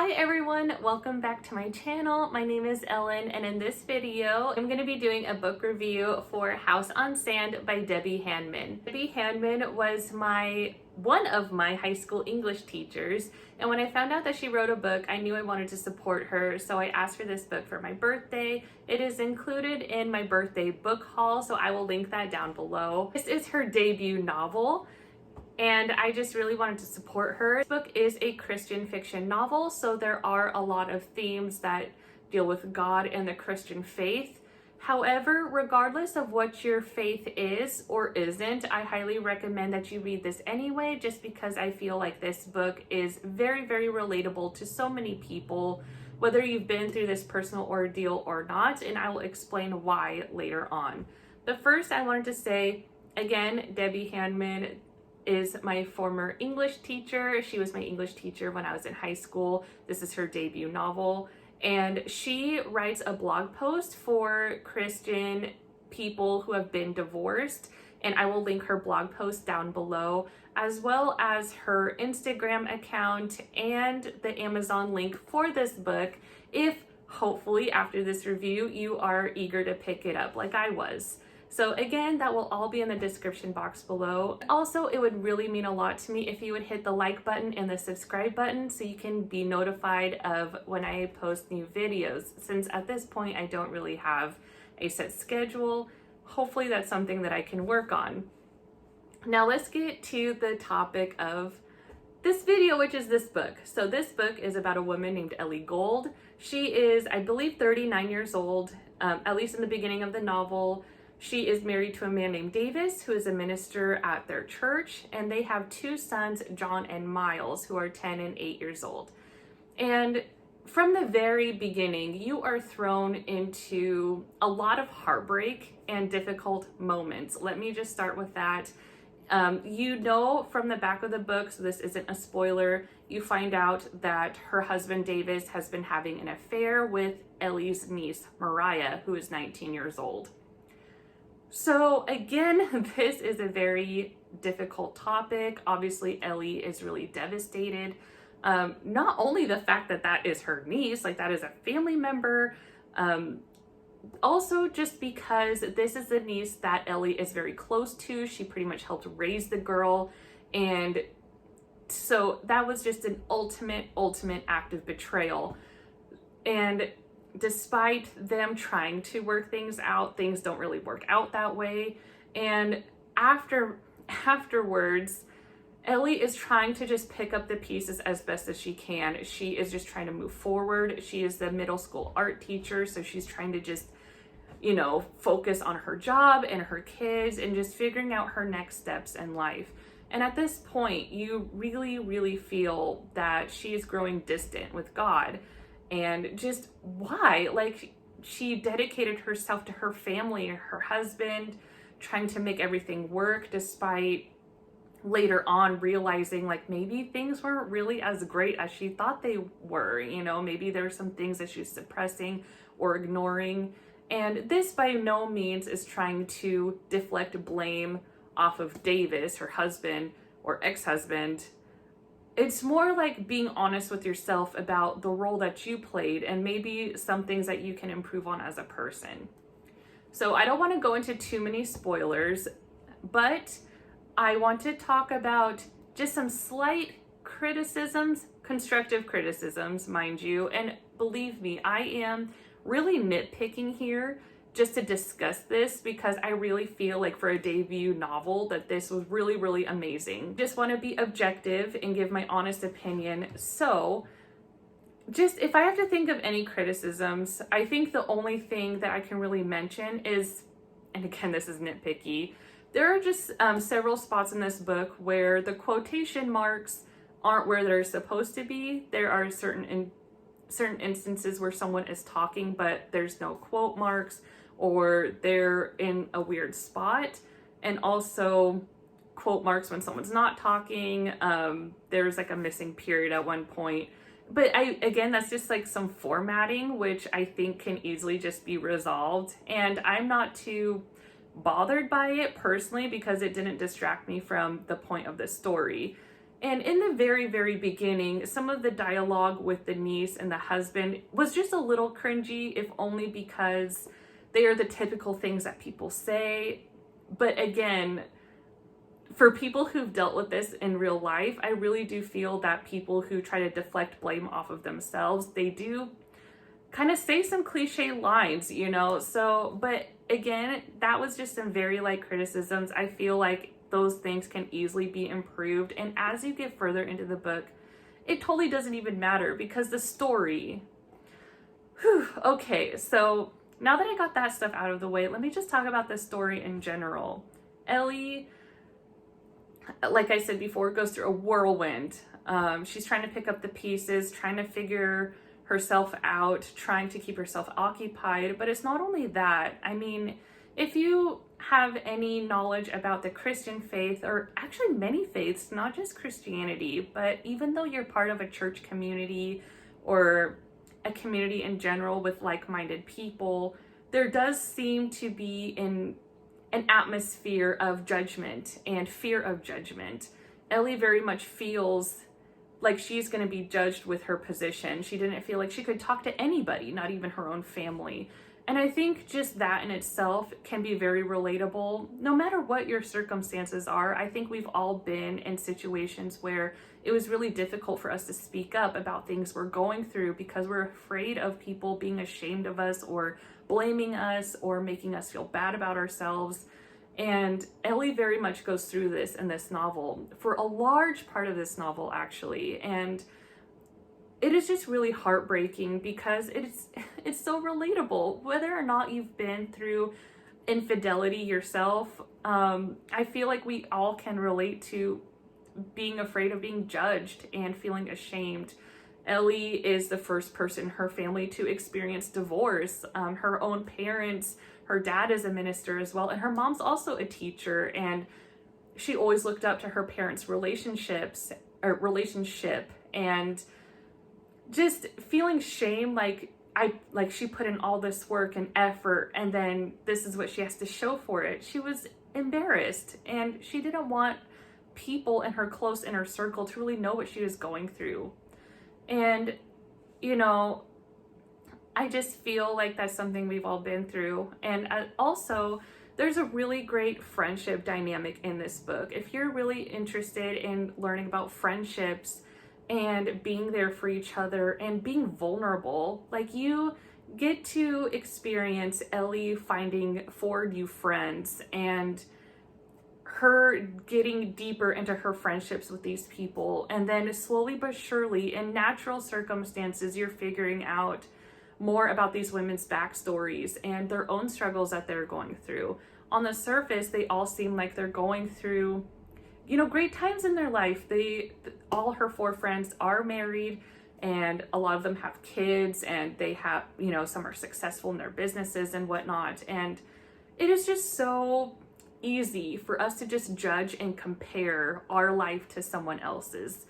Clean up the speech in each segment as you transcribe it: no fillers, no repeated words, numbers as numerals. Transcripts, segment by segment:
Hi everyone, welcome back to my channel. My name is Ellen, and in this video, I'm going to be doing a book review for House on Sand by Debbie Handman. Debbie Handman was one of my high school English teachers, and when I found out that she wrote a book, I knew I wanted to support her, so I asked for this book for my birthday. It is included in my birthday book haul, so I will link that down below. This is her debut novel, and I just really wanted to support her. This book is a Christian fiction novel, so there are a lot of themes that deal with God and the Christian faith. However, regardless of what your faith is or isn't, I highly recommend that you read this anyway, just because I feel like this book is very, very relatable to so many people, whether you've been through this personal ordeal or not, and I will explain why later on. But first, I wanted to say, again, Debbie Handman is my former English teacher. She was my English teacher when I was in high school. This is her debut novel, and she writes a blog post for Christian people who have been divorced, and I will link her blog post down below, as well as her Instagram account and the Amazon link for this book if hopefully after this review you are eager to pick it up like I was. So again, that will all be in the description box below. Also, it would really mean a lot to me if you would hit the like button and the subscribe button so you can be notified of when I post new videos. Since at this point, I don't really have a set schedule. Hopefully that's something that I can work on. Now let's get to the topic of this video, which is this book. So this book is about a woman named Ellie Gold. She is, I believe, 39 years old, at least in the beginning of the novel. She is married to a man named Davis, who is a minister at their church, and they have two sons, John and Miles, who are 10 and 8 years old. And from the very beginning, you are thrown into a lot of heartbreak and difficult moments. Let me just start with that. You know from the back of the book, so this isn't a spoiler, you find out that her husband Davis has been having an affair with Ellie's niece, Mariah, who is 19 years old. So again, this is a very difficult topic. Obviously, Ellie is really devastated. Not only the fact that that is her niece, like that is a family member, also just because this is the niece that Ellie is very close to. She pretty much helped raise the girl. And so that was just an ultimate act of betrayal. And despite them trying to work things out, things don't really work out that way. And afterwards, Ellie is trying to just pick up the pieces as best as she can. She is just trying to move forward. She is the middle school art teacher, so she's trying to just, focus on her job and her kids and just figuring out her next steps in life. And at this point, you really, really feel that she is growing distant with God. And just why? Like, she dedicated herself to her family and her husband, trying to make everything work, despite later on realizing like maybe things weren't really as great as she thought they were. Maybe there were some things that she's suppressing or ignoring. And this by no means is trying to deflect blame off of Davis, her husband or ex-husband. It's more like being honest with yourself about the role that you played and maybe some things that you can improve on as a person. So I don't want to go into too many spoilers, but I want to talk about just some slight criticisms, constructive criticisms, mind you. And believe me, I am really nitpicking here just to discuss this because I really feel like for a debut novel that this was really, really amazing. Just want to be objective and give my honest opinion. So just if I have to think of any criticisms, I think the only thing that I can really mention is, and again, this is nitpicky, there are just several spots in this book where the quotation marks aren't where they're supposed to be. There are certain instances where someone is talking, but there's no quote marks, or they're in a weird spot, and also quote marks when someone's not talking. There's like a missing period at one point. But again, that's just like some formatting, which I think can easily just be resolved. And I'm not too bothered by it personally because it didn't distract me from the point of the story. And in the very, very beginning, some of the dialogue with the niece and the husband was just a little cringy, if only because they are the typical things that people say. But again, for people who've dealt with this in real life, I really do feel that people who try to deflect blame off of themselves, they do kind of say some cliche lines, you know? So, but again, that was just some very light criticisms. I feel like those things can easily be improved. And as you get further into the book, it totally doesn't even matter because the story, okay, so now that I got that stuff out of the way, let me just talk about the story in general. Ellie, like I said before, goes through a whirlwind. She's trying to pick up the pieces, trying to figure herself out, trying to keep herself occupied. But it's not only that. I mean, if you have any knowledge about the Christian faith, or actually many faiths, not just Christianity, but even though you're part of a church community or a community in general with like-minded people, there does seem to be an atmosphere of judgment and fear of judgment. Ellie very much feels like she's going to be judged with her position. She didn't feel like she could talk to anybody, not even her own family. And I think just that in itself can be very relatable. No matter what your circumstances are, I think we've all been in situations where it was really difficult for us to speak up about things we're going through because we're afraid of people being ashamed of us or blaming us or making us feel bad about ourselves. And Ellie very much goes through this in this novel, for a large part of this novel, actually. And it is just really heartbreaking because it's so relatable. Whether or not you've been through infidelity yourself, I feel like we all can relate to being afraid of being judged and feeling ashamed. Ellie is the first person in her family to experience divorce. Her own parents, her dad is a minister as well, and her mom's also a teacher, and she always looked up to her parents' relationship, and just feeling shame, like she put in all this work and effort, and then this is what she has to show for it. She was embarrassed, and she didn't want people in her close inner circle to really know what she was going through. And, you know, I just feel like that's something we've all been through. And also, there's a really great friendship dynamic in this book. If you're really interested in learning about friendships and being there for each other and being vulnerable, like, you get to experience Ellie finding 4 new friends and her getting deeper into her friendships with these people. And then slowly but surely, in natural circumstances, you're figuring out more about these women's backstories and their own struggles that they're going through. On the surface, they all seem like they're going through, you know, great times in their life. All her 4 friends are married, and a lot of them have kids, and they have, you know, some are successful in their businesses and whatnot. And it is just so easy for us to just judge and compare our life to someone else's.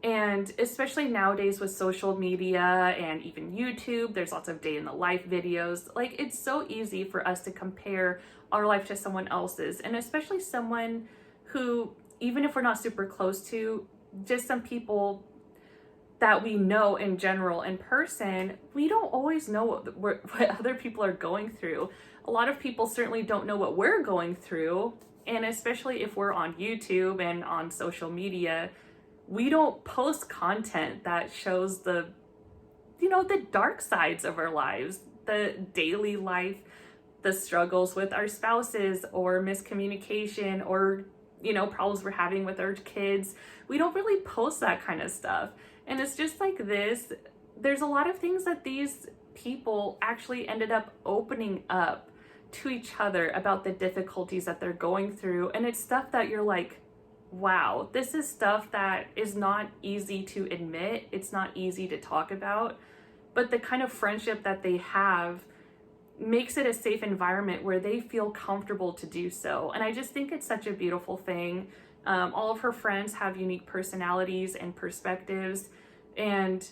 And especially nowadays with social media and even YouTube, there's lots of day in the life videos. Like, it's so easy for us to compare our life to someone else's, and especially someone who, even if we're not super close to, just some people that we know in general in person, we don't always know what other people are going through. A lot of people certainly don't know what we're going through, and especially if we're on YouTube and on social media, we don't post content that shows the, you know, the dark sides of our lives, the daily life, the struggles with our spouses or miscommunication or, you know, problems we're having with our kids. We don't really post that kind of stuff. And it's just like this. There's a lot of things that these people actually ended up opening up to each other about the difficulties that they're going through. And it's stuff that you're like, wow, this is stuff that is not easy to admit. It's not easy to talk about, but the kind of friendship that they have makes it a safe environment where they feel comfortable to do so. And I just think it's such a beautiful thing. All of her friends have unique personalities and perspectives. And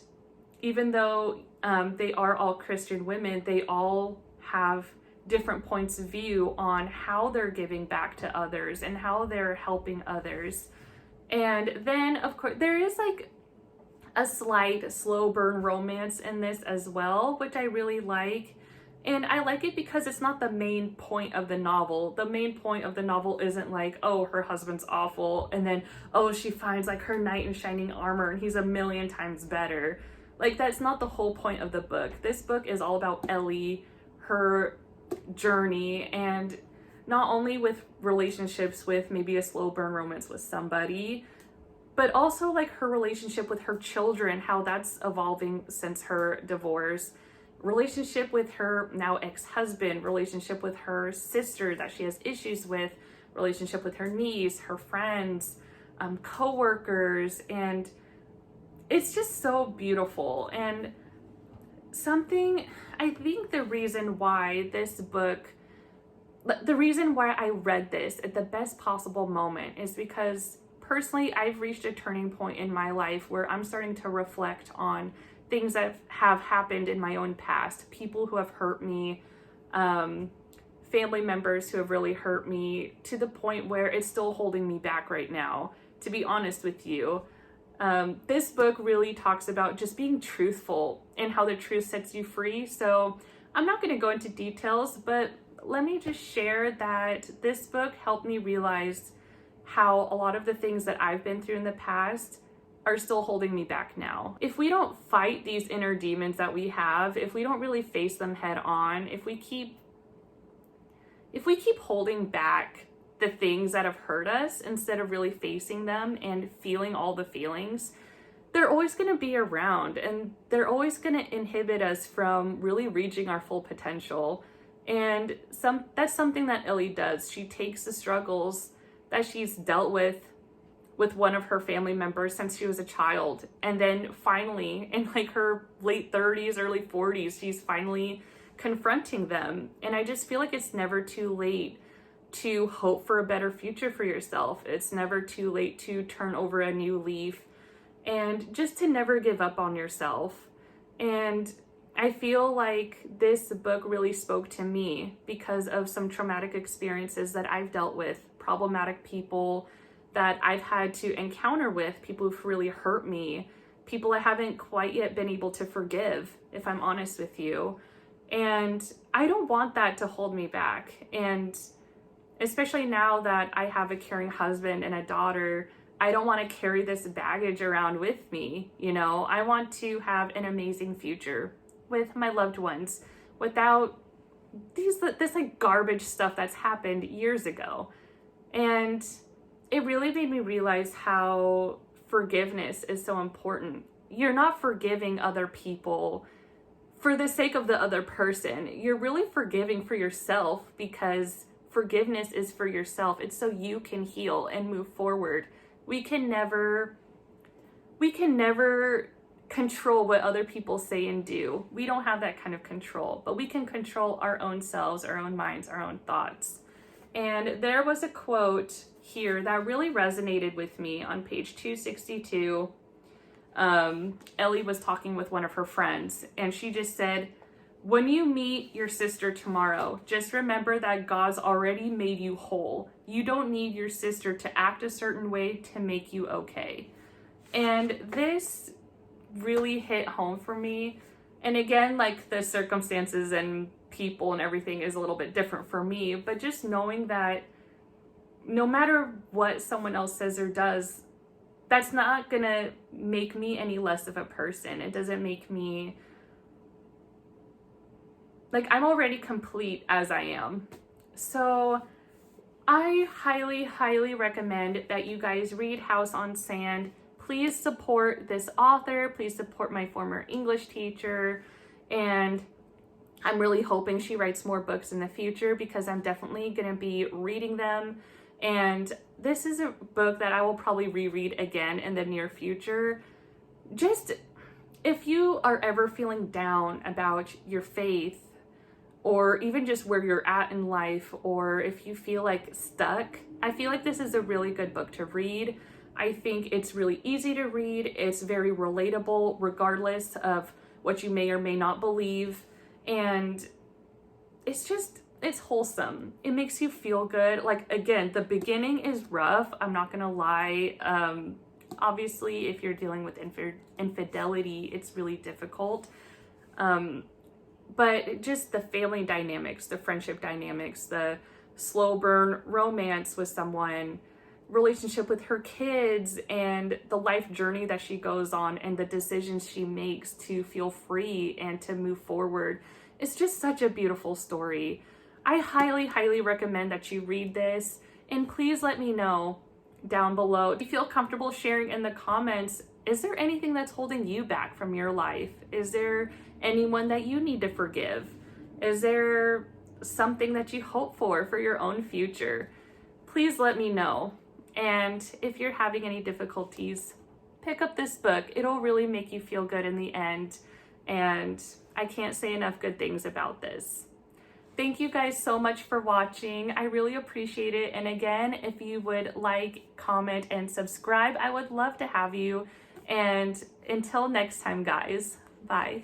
even though they are all Christian women, they all have different points of view on how they're giving back to others and how they're helping others. And then, of course, there is like a slight slow burn romance in this as well, which I really like. And I like it because it's not the main point of the novel. The main point of the novel isn't like, oh, her husband's awful, and then, oh, she finds like her knight in shining armor and he's a million times better. Like, that's not the whole point of the book. This book is all about Ellie, her journey, and not only with relationships with maybe a slow burn romance with somebody, but also like her relationship with her children, how that's evolving since her divorce, relationship with her now ex-husband, relationship with her sister that she has issues with, relationship with her niece, her friends, co-workers, and it's just so beautiful. And something, I think the reason why I read this at the best possible moment is because personally, I've reached a turning point in my life where I'm starting to reflect on things that have happened in my own past, people who have hurt me, family members who have really hurt me, to the point where it's still holding me back right now, to be honest with you. This book really talks about just being truthful and how the truth sets you free. So I'm not going to go into details, but let me just share that this book helped me realize how a lot of the things that I've been through in the past are still holding me back now. If we don't fight these inner demons that we have, if we don't really face them head on, if we keep holding back the things that have hurt us instead of really facing them and feeling all the feelings, they're always going to be around, and they're always going to inhibit us from really reaching our full potential. And that's something that Ellie does. She takes the struggles that she's dealt with one of her family members since she was a child, and then finally in like her late 30s, early 40s, she's finally confronting them. And I just feel like it's never too late to hope for a better future for yourself. It's never too late to turn over a new leaf and just to never give up on yourself. And I feel like this book really spoke to me because of some traumatic experiences that I've dealt with, problematic people that I've had to encounter with, people who've really hurt me, people I haven't quite yet been able to forgive, if I'm honest with you. And I don't want that to hold me back. And especially now that I have a caring husband and a daughter, I don't want to carry this baggage around with me. You know, I want to have an amazing future with my loved ones without this like garbage stuff that's happened years ago. And it really made me realize how forgiveness is so important. You're not forgiving other people for the sake of the other person. You're really forgiving for yourself, because forgiveness is for yourself. It's so you can heal and move forward. We can never control what other people say and do. We don't have that kind of control, but we can control our own selves, our own minds, our own thoughts. And there was a quote here that really resonated with me on page 262. Ellie was talking with one of her friends, and she just said, "When you meet your sister tomorrow, just remember that God's already made you whole. You don't need your sister to act a certain way to make you okay." And this really hit home for me. And again, like, the circumstances and people and everything is a little bit different for me, but just knowing that no matter what someone else says or does, that's not gonna make me any less of a person. It doesn't make me, like, I'm already complete as I am. So I highly, highly recommend that you guys read House on Sand. Please support this author. Please support my former English teacher. And I'm really hoping she writes more books in the future, because I'm definitely going to be reading them. And this is a book that I will probably reread again in the near future. Just if you are ever feeling down about your faith, or even just where you're at in life, or if you feel like stuck, I feel like this is a really good book to read. I think it's really easy to read. It's very relatable, regardless of what you may or may not believe. And it's it's wholesome. It makes you feel good. Like, again, the beginning is rough, I'm not gonna lie. Obviously, if you're dealing with infidelity, it's really difficult. But just the family dynamics, the friendship dynamics, the slow burn romance with someone, relationship with her kids, and the life journey that she goes on, and the decisions she makes to feel free and to move forward. It's just such a beautiful story. I highly, highly recommend that you read this, and please let me know down below. If you feel comfortable sharing in the comments, is there anything that's holding you back from your life? Is there anyone that you need to forgive? Is there something that you hope for your own future? Please let me know. And if you're having any difficulties, pick up this book. It'll really make you feel good in the end. And I can't say enough good things about this. Thank you guys so much for watching. I really appreciate it. And again, if you would like, comment, and subscribe, I would love to have you. And until next time, guys, bye.